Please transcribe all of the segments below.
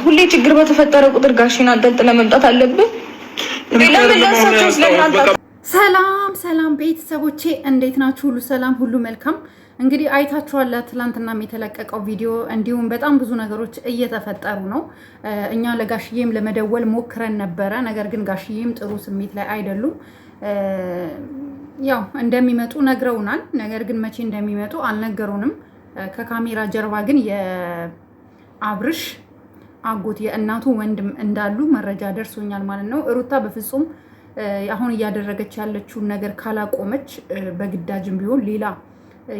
ሁሌ ችግር በተፈጠረ ቁጥር ጋሽን አንጠልጥለህ መምጣት አለብህ? ሰላም ቤተሰቦቼ እንዴት ናችሁ? ሁሉ ሰላም፣ ሁሉ መልካም። እንግዲህ አይታችኋል ትላንትናም የተለቀቀው ቪዲዮ፣ እንዲሁም በጣም ብዙ ነገሮች እየተፈጠሩ ነው። እኛ ለጋሽዬም ለመደወል ሞክረን ነበረ፣ ነገር ግን ጋሽዬም ጥሩ ስሜት ላይ አይደሉም። ያው እንደሚመጡ ነግረውናል፣ ነገር ግን መቼ እንደሚመጡ አልነገሩንም። ከካሜራ ጀርባ ግን የአብርሽ አጎት የእናቱ ወንድም እንዳሉ መረጃ ደርሶኛል ማለት ነው። ሩታ በፍጹም አሁን እያደረገች ያለችውን ነገር ካላቆመች በግዳጅም ቢሆን ሌላ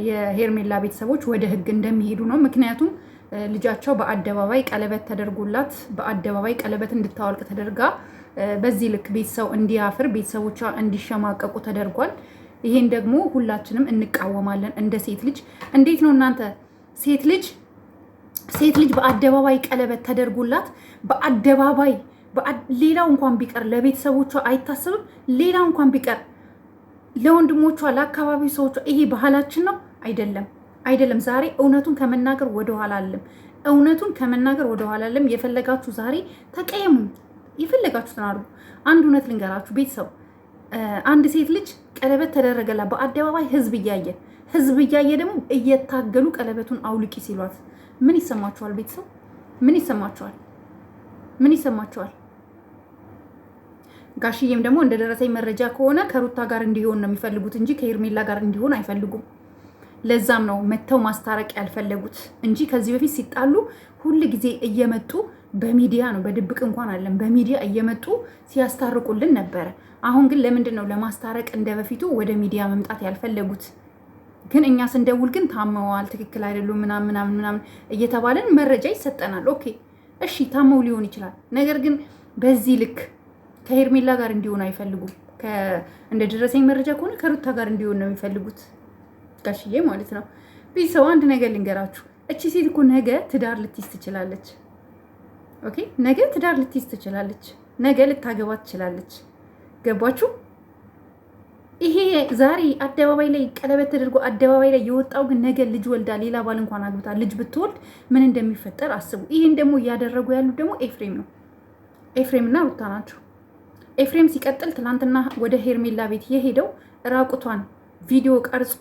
የሄርሜላ ቤተሰቦች ወደ ሕግ እንደሚሄዱ ነው። ምክንያቱም ልጃቸው በአደባባይ ቀለበት ተደርጎላት በአደባባይ ቀለበት እንድታወልቅ ተደርጋ በዚህ ልክ ቤተሰብ እንዲያፍር ቤተሰቦቿ እንዲሸማቀቁ ተደርጓል። ይሄን ደግሞ ሁላችንም እንቃወማለን። እንደ ሴት ልጅ እንዴት ነው እናንተ ሴት ልጅ በአደባባይ ቀለበት ተደርጎላት በአደባባይ ሌላው እንኳን ቢቀር ለቤተሰቦቿ አይታሰብም። ሌላው እንኳን ቢቀር ለወንድሞቿ፣ ለአካባቢው ሰዎች ይሄ ባህላችን ነው? አይደለም። ዛሬ እውነቱን ከመናገር ወደኋላ አለም። የፈለጋችሁ ዛሬ ተቀየሙ፣ የፈለጋችሁትን አድርጉ። አንድ እውነት ልንገራችሁ ቤተሰብ፣ አንድ ሴት ልጅ ቀለበት ተደረገላት በአደባባይ ህዝብ እያየ ደግሞ እየታገሉ ቀለበቱን አውልቂ ሲሏት ምን ይሰማችኋል? ቤተሰብ ምን ይሰማችኋል? ጋሽዬም ደግሞ እንደደረሰኝ መረጃ ከሆነ ከሩታ ጋር እንዲሆን ነው የሚፈልጉት እንጂ ከሄርሜላ ጋር እንዲሆን አይፈልጉም። ለዛም ነው መተው ማስታረቅ ያልፈለጉት እንጂ ከዚህ በፊት ሲጣሉ ሁል ጊዜ እየመጡ በሚዲያ ነው፣ በድብቅ እንኳን አለን በሚዲያ እየመጡ ሲያስታርቁልን ነበረ። አሁን ግን ለምንድን ነው ለማስታረቅ እንደ በፊቱ ወደ ሚዲያ መምጣት ያልፈለጉት? ግን እኛ ስንደውል ግን ታመዋል፣ ትክክል አይደሉም ምናምን እየተባለን መረጃ ይሰጠናል። ኦኬ እሺ፣ ታመው ሊሆን ይችላል። ነገር ግን በዚህ ልክ ከሄርሜላ ጋር እንዲሆን አይፈልጉም። እንደደረሰኝ መረጃ ከሆነ ከሩታ ጋር እንዲሆን ነው የሚፈልጉት ጋሽዬ ማለት ነው። ቤተሰብ አንድ ነገር ልንገራችሁ፣ እቺ ሴት እኮ ነገ ትዳር ልትይዝ ትችላለች። ኦኬ፣ ነገ ትዳር ልትይዝ ትችላለች። ነገ ልታገባ ትችላለች። ገባችሁ? ይሄ ዛሬ አደባባይ ላይ ቀለበት ተደርጎ አደባባይ ላይ የወጣው ግን ነገ ልጅ ወልዳ ሌላ ባል እንኳን አግብታ ልጅ ብትወልድ ምን እንደሚፈጠር አስቡ። ይሄን ደግሞ እያደረጉ ያሉት ደግሞ ኤፍሬምና ሩታ ናቸው። ኤፍሬም ሲቀጥል ትናንትና ወደ ሄርሜላ ቤት የሄደው ራቁቷን ቪዲዮ ቀርጾ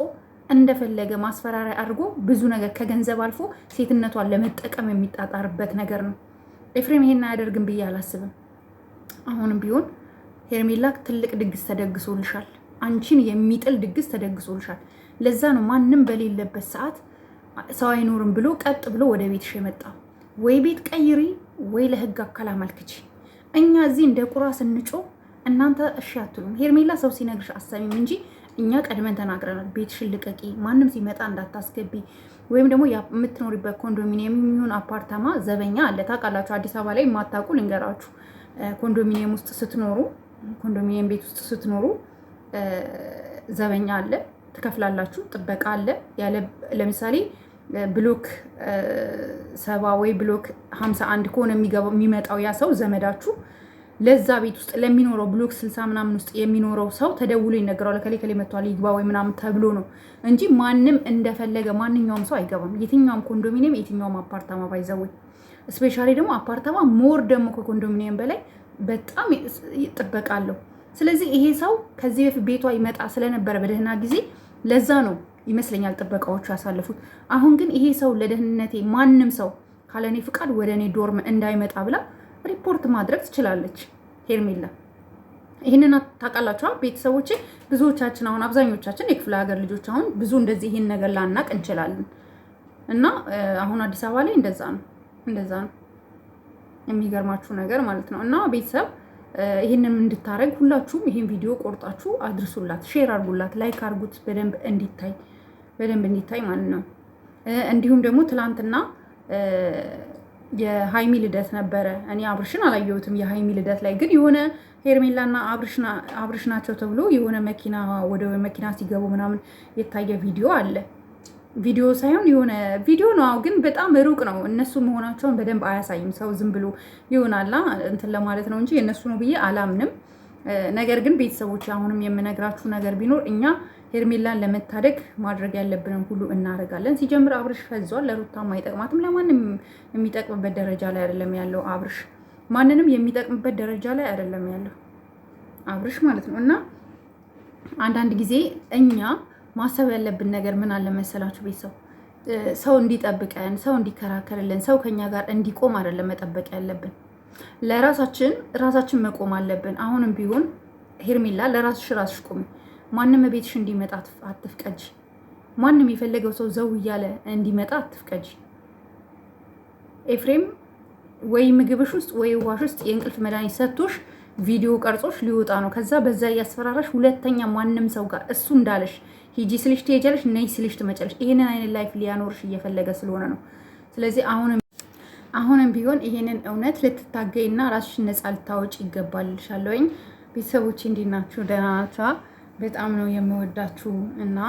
እንደፈለገ ማስፈራሪያ አድርጎ ብዙ ነገር ከገንዘብ አልፎ ሴትነቷን ለመጠቀም የሚጣጣርበት ነገር ነው። ኤፍሬም ይሄን አያደርግም ብዬ አላስብም። አሁንም ቢሆን ሄርሜላ ትልቅ ድግስ ተደግሶልሻል። አንቺን የሚጥል ድግስ ተደግሶልሻል። ለዛ ነው ማንም በሌለበት ሰዓት ሰው አይኖርም ብሎ ቀጥ ብሎ ወደ ቤትሽ የመጣው። ወይ ቤት ቀይሪ ወይ ለህግ አካል አመልክቺ። እኛ እዚህ እንደ ቁራ ስንጮ እናንተ እሺ አትሉም። ሄርሜላ ሰው ሲነግርሽ አሰሚም እንጂ እኛ ቀድመን ተናግረናል። ቤትሽን ልቀቂ፣ ማንም ሲመጣ እንዳታስገቢ፣ ወይም ደግሞ የምትኖሪበት ኮንዶሚኒየም የሚሆን አፓርታማ ዘበኛ አለ። ታውቃላችሁ፣ አዲስ አበባ ላይ የማታውቁ ልንገራችሁ። ኮንዶሚኒየም ቤት ውስጥ ስትኖሩ ዘበኛ አለ፣ ትከፍላላችሁ። ጥበቃ አለ። ለምሳሌ ብሎክ 70 ወይ ብሎክ 51 ከሆነ የሚመጣው ያ ሰው ዘመዳችሁ ለዛ ቤት ውስጥ ለሚኖረው ብሎክ 60 ምናምን ውስጥ የሚኖረው ሰው ተደውሎ ይነገራል። ከሌ መጥቷል ይግባ ወይ ምናምን ተብሎ ነው እንጂ ማንም እንደፈለገ ማንኛውም ሰው አይገባም። የትኛውም ኮንዶሚኒየም፣ የትኛውም አፓርታማ ባይዘው፣ ስፔሻሊ ደግሞ አፓርታማ ሞር ደግሞ ከኮንዶሚኒየም በላይ በጣም ጥበቃ አለው። ስለዚህ ይሄ ሰው ከዚህ በፊት ቤቷ ይመጣ ስለነበረ በደህና ጊዜ ለዛ ነው ይመስለኛል ጥበቃዎቹ ያሳለፉት። አሁን ግን ይሄ ሰው ለደህንነቴ ማንም ሰው ካለኔ ፍቃድ ወደ እኔ ዶርም እንዳይመጣ ብላ ሪፖርት ማድረግ ትችላለች ሄርሜላ። ይህንን ታውቃላችኋ ቤተሰቦቼ። ብዙዎቻችን አሁን አብዛኞቻችን የክፍለ ሀገር ልጆች አሁን ብዙ እንደዚህ ይህን ነገር ላናቅ እንችላለን። እና አሁን አዲስ አበባ ላይ እንደዛ ነው የሚገርማችሁ ነገር ማለት ነው። እና ቤተሰብ ይህንን እንድታረግ ሁላችሁም ይህን ቪዲዮ ቆርጣችሁ አድርሱላት፣ ሼር አድርጉላት፣ ላይክ አድርጉት፣ በደንብ እንዲታይ ማለት ነው። እንዲሁም ደግሞ ትላንትና የሃይሚ ልደት ነበረ። እኔ አብርሽን አላየሁትም። የሃይሚ ልደት ላይ ግን የሆነ ሄርሜላና አብርሽ ናቸው ተብሎ የሆነ መኪና ወደ መኪና ሲገቡ ምናምን የታየ ቪዲዮ አለ። ቪዲዮ ሳይሆን የሆነ ቪዲዮ ነው፣ ግን በጣም ሩቅ ነው። እነሱ መሆናቸውን በደንብ አያሳይም። ሰው ዝም ብሎ ይሆናላ እንትን ለማለት ነው እንጂ የእነሱ ነው ብዬ አላምንም። ነገር ግን ቤተሰቦች አሁንም የምነግራችሁ ነገር ቢኖር እኛ ሄርሜላን ለመታደግ ማድረግ ያለብንን ሁሉ እናደርጋለን። ሲጀምር አብርሽ ፈዟል። ለሩታም አይጠቅማትም። ለማንም የሚጠቅምበት ደረጃ ላይ አይደለም ያለው አብርሽ። ማንንም የሚጠቅምበት ደረጃ ላይ አይደለም ያለው አብርሽ ማለት ነው። እና አንዳንድ ጊዜ እኛ ማሰብ ያለብን ነገር ምን አለ መሰላችሁ ቤተሰብ፣ ሰው እንዲጠብቀን፣ ሰው እንዲከራከርልን፣ ሰው ከኛ ጋር እንዲቆም አይደለም መጠበቅ ያለብን። ራሳችን መቆም አለብን። አሁንም ቢሆን ሄርሜላ ለራስሽ ቁሚ። ማንም ቤትሽ እንዲመጣ አትፍቀጂ። ማንም የፈለገው ሰው ዘው እያለ እንዲመጣ አትፍቀጂ። ኤፍሬም ወይ ምግብሽ ውስጥ ወይ ውሃሽ ውስጥ የእንቅልፍ መድኃኒት ሰጥቶሽ ቪዲዮ ቀርጾሽ ሊወጣ ነው። ከዛ በዛ እያስፈራራሽ ሁለተኛ ማንም ሰው ጋር እሱ እንዳለሽ ሂጂ ስልሽ ትሄጃለሽ፣ ነይ ስልሽ ትመጫለሽ። ይሄንን አይነት ላይፍ ሊያኖርሽ እየፈለገ ስለሆነ ነው። ስለዚህ አሁንም ቢሆን ይሄንን እውነት ልትታገይና ራስሽን ነፃ ልታወጪ ይገባልሻለሁኝ። ቤተሰቦቼ እንዴት ናችሁ? ደህና ናችሁ? በጣም ነው የምወዳችሁ እና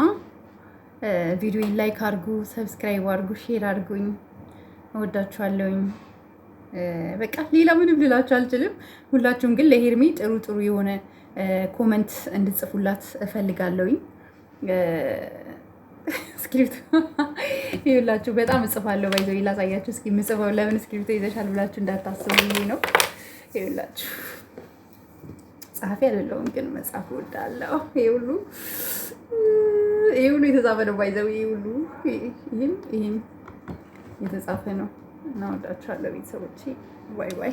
ቪዲዮን ላይክ አድርጉ፣ ሰብስክራይብ አድርጉ፣ ሼር አድርጉኝ። እወዳችኋለሁኝ። በቃ ሌላ ምንም ልላችሁ አልችልም። ሁላችሁም ግን ለሄርሜ ጥሩ የሆነ ኮመንት እንድጽፉላት እፈልጋለሁኝ። ስክሪፕት ይኸውላችሁ በጣም እጽፋለሁ። ባይዘው ላሳያችሁ እስኪ የምጽፈው ለምን ስክሪፕት ይዘሻል ብላችሁ እንዳታስቡ ነው። ይኸውላችሁ ጸሐፊ አይደለሁም ግን መጽሐፍ እወዳለሁ። ይሄ ሁሉ የተጻፈ ነው። ባይዘው ይሄም የተጻፈ ነው እና እወዳችኋለሁ ቤተሰቦቼ። ባይ ባይ።